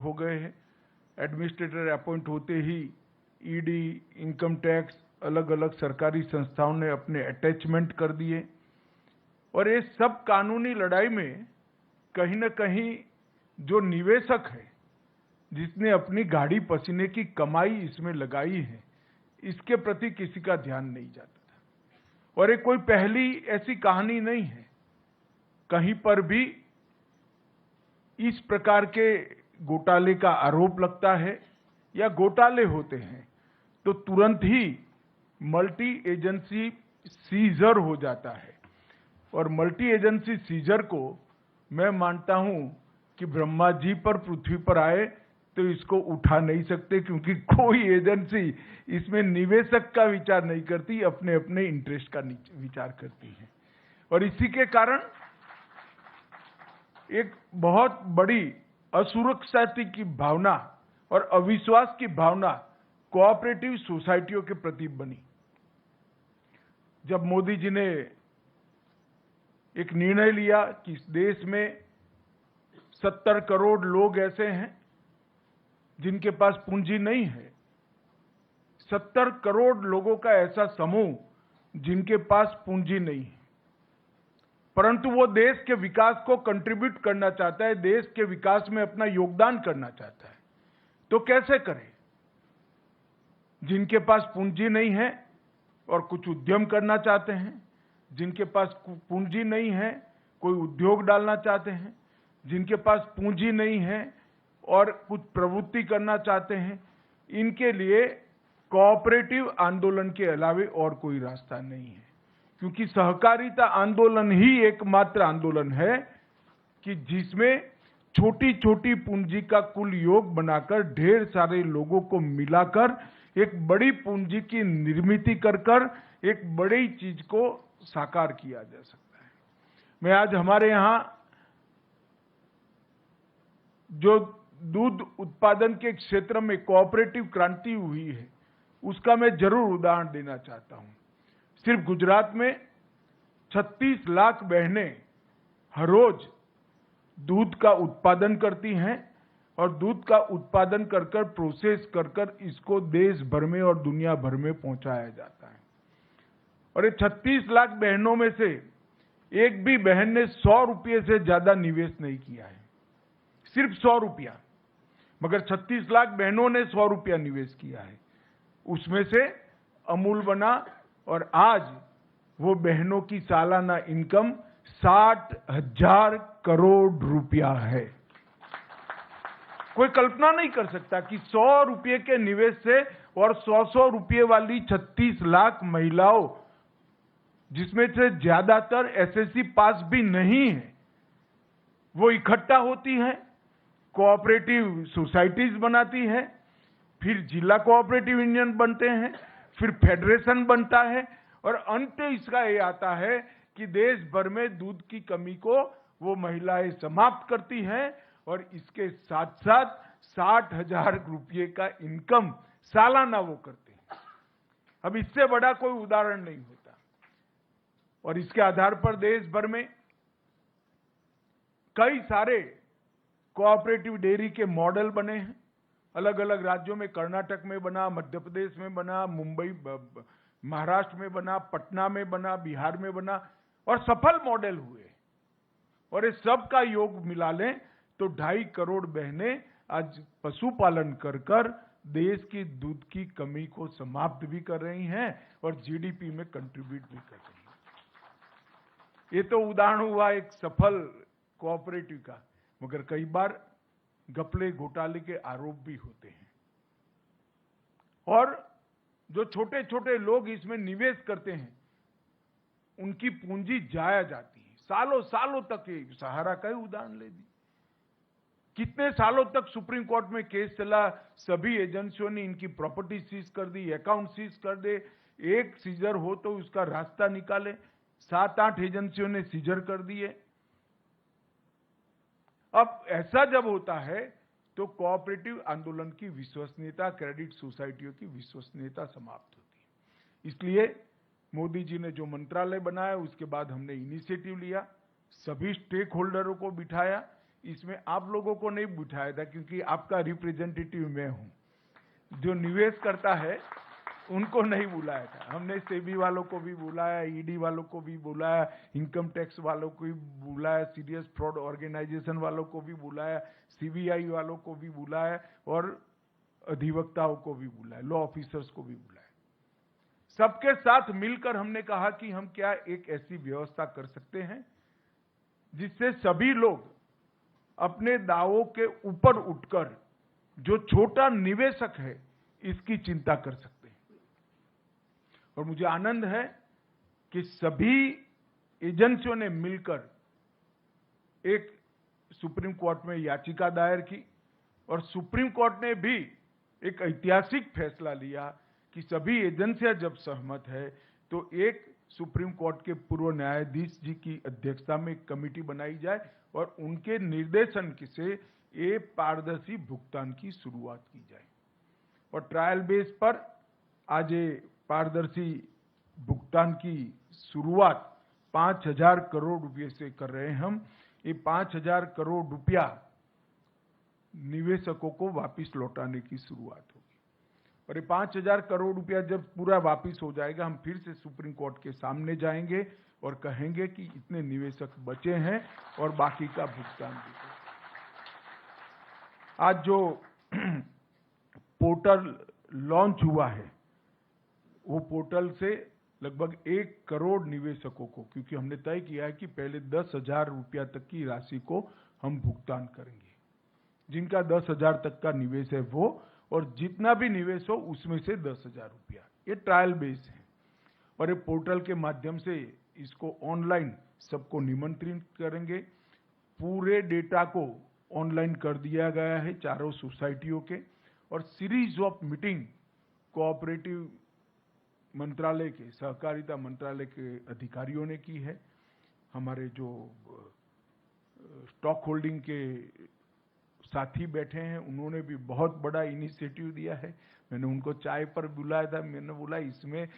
हो गए हैं। एडमिनिस्ट्रेटर अपॉइंट होते ही ईडी, इनकम टैक्स, अलग अलग सरकारी संस्थाओं ने अपने अटैचमेंट कर दिए और ये सब कानूनी लड़ाई में कहीं न कहीं जो निवेशक है, जिसने अपनी गाड़ी पसीने की कमाई इसमें लगाई है, इसके प्रति किसी का ध्यान नहीं जाता था। और ये कोई पहली ऐसी कहानी नहीं है। कहीं पर भी इस प्रकार के घोटाले का आरोप लगता है या घोटाले होते हैं तो तुरंत ही मल्टी एजेंसी सीजर हो जाता है। और मल्टी एजेंसी सीजर को मैं मानता हूं कि ब्रह्मा जी पर पृथ्वी पर आए तो इसको उठा नहीं सकते, क्योंकि कोई एजेंसी इसमें निवेशक का विचार नहीं करती, अपने अपने इंटरेस्ट का विचार करती है। और इसी के कारण एक बहुत बड़ी असुरक्षा की भावना और अविश्वास की भावना कोऑपरेटिव सोसाइटियों के प्रति बनी। जब मोदी जी ने एक निर्णय लिया कि इस देश में 70 करोड़ लोग ऐसे हैं जिनके पास पूंजी नहीं है, 70 करोड़ लोगों का ऐसा समूह जिनके पास पूंजी नहीं है, परंतु वो देश के विकास को कंट्रीब्यूट करना चाहता है, देश के विकास में अपना योगदान करना चाहता है, तो कैसे करे? जिनके पास पूंजी नहीं है और कुछ उद्यम करना चाहते हैं, जिनके पास पूंजी नहीं है कोई उद्योग डालना चाहते हैं, जिनके पास पूंजी नहीं है और कुछ प्रवृत्ति करना चाहते हैं, इनके लिए कोऑपरेटिव आंदोलन के अलावे और कोई रास्ता नहीं है। क्योंकि सहकारिता आंदोलन ही एकमात्र आंदोलन है कि जिसमें छोटी छोटी पूंजी का कुल योग बनाकर ढेर सारे लोगों को मिलाकर एक बड़ी पूंजी की निर्मित कर एक बड़ी चीज को साकार किया जा सकता है। मैं आज हमारे यहां जो दूध उत्पादन के क्षेत्र में कोऑपरेटिव क्रांति हुई है, उसका मैं जरूर उदाहरण देना चाहता हूं। सिर्फ गुजरात में 36 लाख बहनें हर रोज दूध का उत्पादन करती हैं और दूध का उत्पादन कर प्रोसेस कर इसको देश भर में और दुनिया भर में पहुंचाया जाता है। और ये 36 लाख बहनों में से एक भी बहन ने 100 रुपये से ज्यादा निवेश नहीं किया है, सिर्फ 100 रुपया, मगर 36 लाख बहनों ने 100 रुपया निवेश किया है। उसमें से अमूल बना और आज वो बहनों की सालाना इनकम 60,000 करोड़ रुपया है। कोई कल्पना नहीं कर सकता कि 100 रुपये के निवेश से और 100 रुपये वाली 36 लाख महिलाओं, जिसमें से ज्यादातर एसएससी पास भी नहीं है, वो इकट्ठा होती हैं, कोऑपरेटिव सोसाइटीज बनाती हैं, फिर जिला कोऑपरेटिव यूनियन बनते हैं, फिर फेडरेशन बनता है और अंत इसका ये आता है कि देश भर में दूध की कमी को वो महिलाएं समाप्त करती हैं और इसके साथ साथ 60,000 रुपये का इनकम सालाना वो करते हैं। अब इससे बड़ा कोई उदाहरण नहीं होता। और इसके आधार पर देश भर में कई सारे कोऑपरेटिव डेयरी के मॉडल बने हैं। अलग अलग राज्यों में, कर्नाटक में बना, मध्य प्रदेश में बना, मुंबई, महाराष्ट्र में बना, पटना में बना, बिहार में बना और सफल मॉडल हुए। और इस सब का योग मिला लें तो 2.5 करोड़ बहनें आज पशुपालन कर देश की दूध की कमी को समाप्त भी कर रही हैं और जीडीपी में कंट्रीब्यूट भी कर रही हैं। ये तो उदाहरण हुआ एक सफल कोऑपरेटिव का, मगर कई बार घपले घोटाले के आरोप भी होते हैं और जो छोटे छोटे लोग इसमें निवेश करते हैं उनकी पूंजी जाया जाती है। सालों सालों तक, सहारा का ही उदाहरण ले दी, कितने सालों तक सुप्रीम कोर्ट में केस चला, सभी एजेंसियों ने इनकी प्रॉपर्टी सीज कर दी, अकाउंट सीज कर दे, एक सीजर हो तो उसका रास्ता निकाले, 7-8 एजेंसियों ने सीजर कर दिए। अब ऐसा जब होता है तो कोऑपरेटिव आंदोलन की विश्वसनीयता, क्रेडिट सोसाइटियों की विश्वसनीयता समाप्त होती है। इसलिए मोदी जी ने जो मंत्रालय बनाया, उसके बाद हमने इनिशिएटिव लिया, सभी स्टेक होल्डरों को बिठाया इसमें आप लोगों को नहीं बिठाया था, क्योंकि आपका रिप्रेजेंटेटिव मैं हूं। जो निवेश करता है उनको नहीं बुलाया था। हमने सेबी वालों को भी बुलाया, ईडी वालों को भी बुलाया, इनकम टैक्स वालों को भी बुलाया, सीरियस फ्रॉड ऑर्गेनाइजेशन वालों को भी बुलाया, सीबीआई वालों को भी बुलाया और अधिवक्ताओं को भी बुलाया, लॉ ऑफिसर्स को भी बुलाया। सबके साथ मिलकर हमने कहा कि हम क्या एक ऐसी व्यवस्था कर सकते हैं जिससे सभी लोग अपने दावों के ऊपर उठकर जो छोटा निवेशक है इसकी चिंता कर सकते हैं। और मुझे आनंद है कि सभी एजेंसियों ने मिलकर एक सुप्रीम कोर्ट में याचिका दायर की और सुप्रीम कोर्ट ने भी एक ऐतिहासिक फैसला लिया कि सभी एजेंसियां जब सहमत है तो एक सुप्रीम कोर्ट के पूर्व न्यायाधीश जी की अध्यक्षता में एक कमेटी बनाई जाए और उनके निर्देशन से ये पारदर्शी भुगतान की शुरुआत की जाए। और ट्रायल बेस पर आज ये पारदर्शी भुगतान की शुरुआत 5,000 करोड़ रुपए से कर रहे हैं हम। ये 5,000 करोड़ रुपया निवेशकों को वापस लौटाने की शुरुआत होगी और ये 5,000 करोड़ रुपया जब पूरा वापस हो जाएगा, हम फिर से सुप्रीम कोर्ट के सामने जाएंगे और कहेंगे कि इतने निवेशक बचे हैं और बाकी का भुगतान दीजिए। आज जो पोर्टल लॉन्च हुआ है, वो पोर्टल से लगभग 1 करोड़ निवेशकों को, क्योंकि हमने तय किया है कि पहले 10,000 रुपया तक की राशि को हम भुगतान करेंगे। जिनका 10,000 तक का निवेश है वो, और जितना भी निवेश हो उसमें से 10,000 रुपया। ये ट्रायल बेस है और ये पोर्टल के माध्यम से इसको ऑनलाइन सबको निमंत्रित करेंगे। पूरे डेटा को ऑनलाइन कर दिया गया है चारों सोसाइटियों के, और सीरीज ऑफ मीटिंग कोऑपरेटिव मंत्रालय के, सहकारिता मंत्रालय के अधिकारियों ने की है। हमारे जो स्टॉक होल्डिंग के साथी बैठे हैं उन्होंने भी बहुत बड़ा इनिशिएटिव दिया है। मैंने उनको चाय पर बुलाया था, मैंने बोला इसमें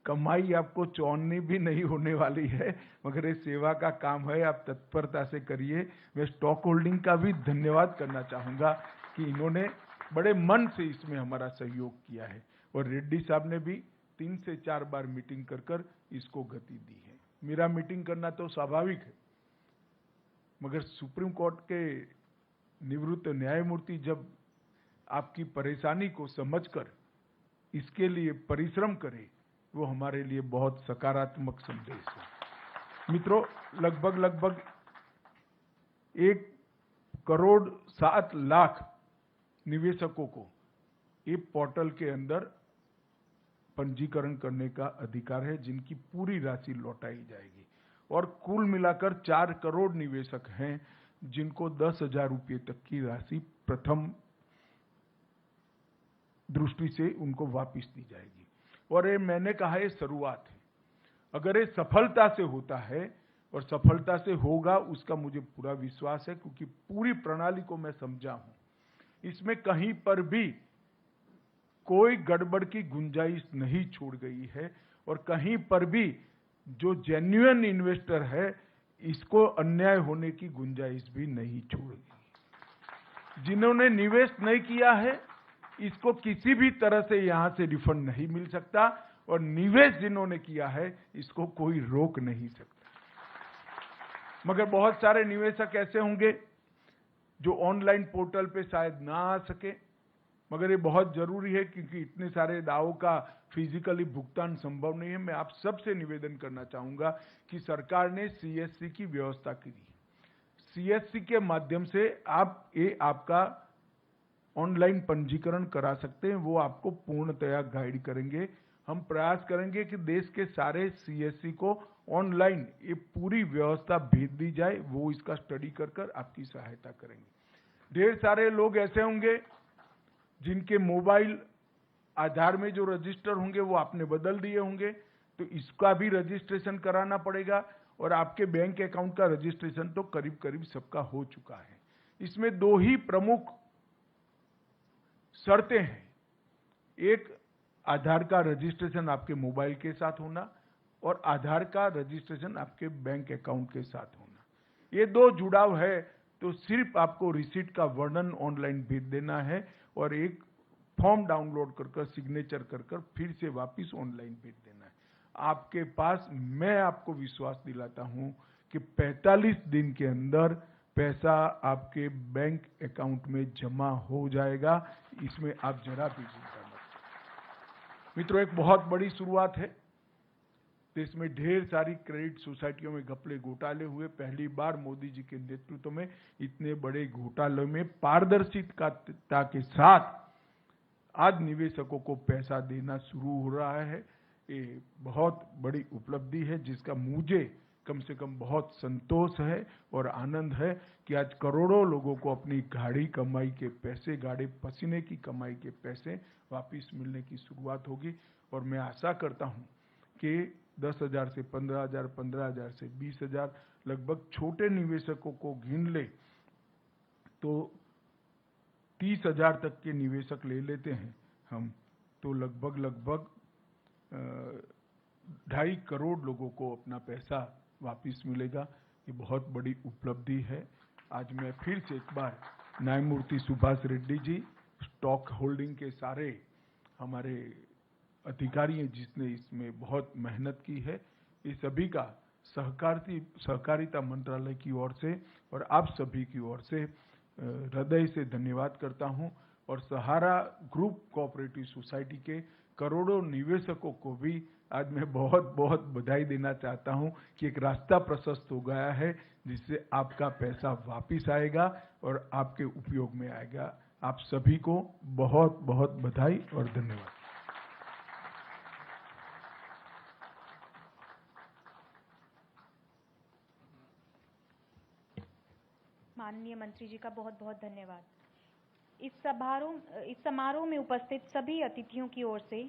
कमाई आपको चौनी भी नहीं होने वाली है, मगर ये सेवा का काम है, आप तत्परता से करिए। मैं स्टॉक होल्डिंग का भी धन्यवाद करना चाहूंगा कि इन्होंने बड़े मन से इसमें हमारा सहयोग किया है। और रेड्डी साहब ने भी 3 से 4 बार मीटिंग कर इसको गति दी है। मेरा मीटिंग करना तो स्वाभाविक है, मगर सुप्रीम कोर्ट के निवृत्त न्यायमूर्ति जब आपकी परेशानी को समझकर इसके लिए परिश्रम करे, वो हमारे लिए बहुत सकारात्मक संदेश है। मित्रों, लगभग 1,07,00,000 निवेशकों को ये पोर्टल के अंदर पंजीकरण करने का अधिकार है, जिनकी पूरी राशि लौटाई जाएगी। और कुल मिलाकर 4 करोड़ निवेशक हैं जिनको 10,000 रुपये तक की राशि प्रथम दृष्टि से उनको वापस दी जाएगी। और ये मैंने कहा ये शुरुआत है। अगर ये सफलता से होता है और सफलता से होगा, उसका मुझे पूरा विश्वास है, क्योंकि पूरी प्रणाली को मैं समझा हूं। इसमें कहीं पर भी कोई गड़बड़ की गुंजाइश नहीं छोड़ गई है और कहीं पर भी जो जेन्युइन इन्वेस्टर है इसको अन्याय होने की गुंजाइश भी नहीं छोड़ गई। जिन्होंने निवेश नहीं किया है इसको किसी भी तरह से यहां से रिफंड नहीं मिल सकता, और निवेश जिन्होंने किया है इसको कोई रोक नहीं सकता। मगर बहुत सारे निवेशक ऐसे होंगे जो ऑनलाइन पोर्टल पे शायद ना आ सके, मगर ये बहुत जरूरी है क्योंकि इतने सारे दावों का फिजिकली भुगतान संभव नहीं है। मैं आप सबसे निवेदन करना चाहूंगा कि सरकार ने सीएससी की व्यवस्था की है। सीएससी के माध्यम से आप ये आपका ऑनलाइन पंजीकरण करा सकते हैं, वो आपको पूर्णतया गाइड करेंगे। हम प्रयास करेंगे कि देश के सारे सीएससी को ऑनलाइन ये पूरी व्यवस्था भेज दी जाए, वो इसका स्टडी कर आपकी सहायता करेंगे। ढेर सारे लोग ऐसे होंगे जिनके मोबाइल आधार में जो रजिस्टर होंगे वो आपने बदल दिए होंगे, तो इसका भी रजिस्ट्रेशन कराना पड़ेगा। और आपके बैंक अकाउंट का रजिस्ट्रेशन तो करीब सबका हो चुका है। इसमें 2 ही प्रमुख शर्तें हैं। एक, आधार का रजिस्ट्रेशन आपके मोबाइल के साथ होना, और आधार का रजिस्ट्रेशन आपके बैंक अकाउंट के साथ होना। ये 2 जुड़ाव है तो सिर्फ आपको रिसीट का वर्णन ऑनलाइन भेज देना है और एक फॉर्म डाउनलोड कर सिग्नेचर कर फिर से वापस ऑनलाइन भेज देना है। आपके पास, मैं आपको विश्वास दिलाता हूं कि 45 दिन के अंदर पैसा आपके बैंक अकाउंट में जमा हो जाएगा। इसमें आप जरा भी चिंता मत करें। मित्रों, एक बहुत बड़ी शुरुआत है। देश में ढेर सारी क्रेडिट सोसाइटियों में घपले घोटाले हुए। पहली बार मोदी जी के नेतृत्व में इतने बड़े घोटालों में पारदर्शिता के साथ आज निवेशकों को पैसा देना शुरू हो रहा है। ये बहुत बड़ी उपलब्धि है जिसका मुझे कम से कम बहुत संतोष है और आनंद है कि आज करोड़ों लोगों को अपनी गाढ़ी कमाई के पैसे, गाढ़े पसीने की कमाई के पैसे वापस मिलने की शुरुआत होगी। और मैं आशा करता हूं कि 10,000 से 15,000, 15,000 से 20,000 लगभग छोटे निवेशकों को गिन ले तो 30,000 तक के निवेशक ले लेते हैं हम, तो लगभग 2.5 करोड़ लोगों को अपना पैसा वापस मिलेगा। ये बहुत बड़ी उपलब्धि है। आज मैं फिर से एक बार न्यायमूर्ति सुभाष रेड्डी जी, स्टॉक होल्डिंग के सारे हमारे अधिकारी हैं जिसने इसमें बहुत मेहनत की है, ये सभी का सहकारिता मंत्रालय की ओर से और आप सभी की ओर से हृदय से धन्यवाद करता हूं। और सहारा ग्रुप कोऑपरेटिव सोसाइटी के करोड़ों निवेशकों को भी आज मैं बहुत बहुत बधाई देना चाहता हूं कि एक रास्ता प्रशस्त हो गया है जिससे आपका पैसा वापस आएगा और आपके उपयोग में आएगा। आप सभी को बहुत बहुत बधाई और धन्यवाद। माननीय मंत्री जी का बहुत बहुत धन्यवाद। इस समारोह में उपस्थित सभी अतिथियों की ओर से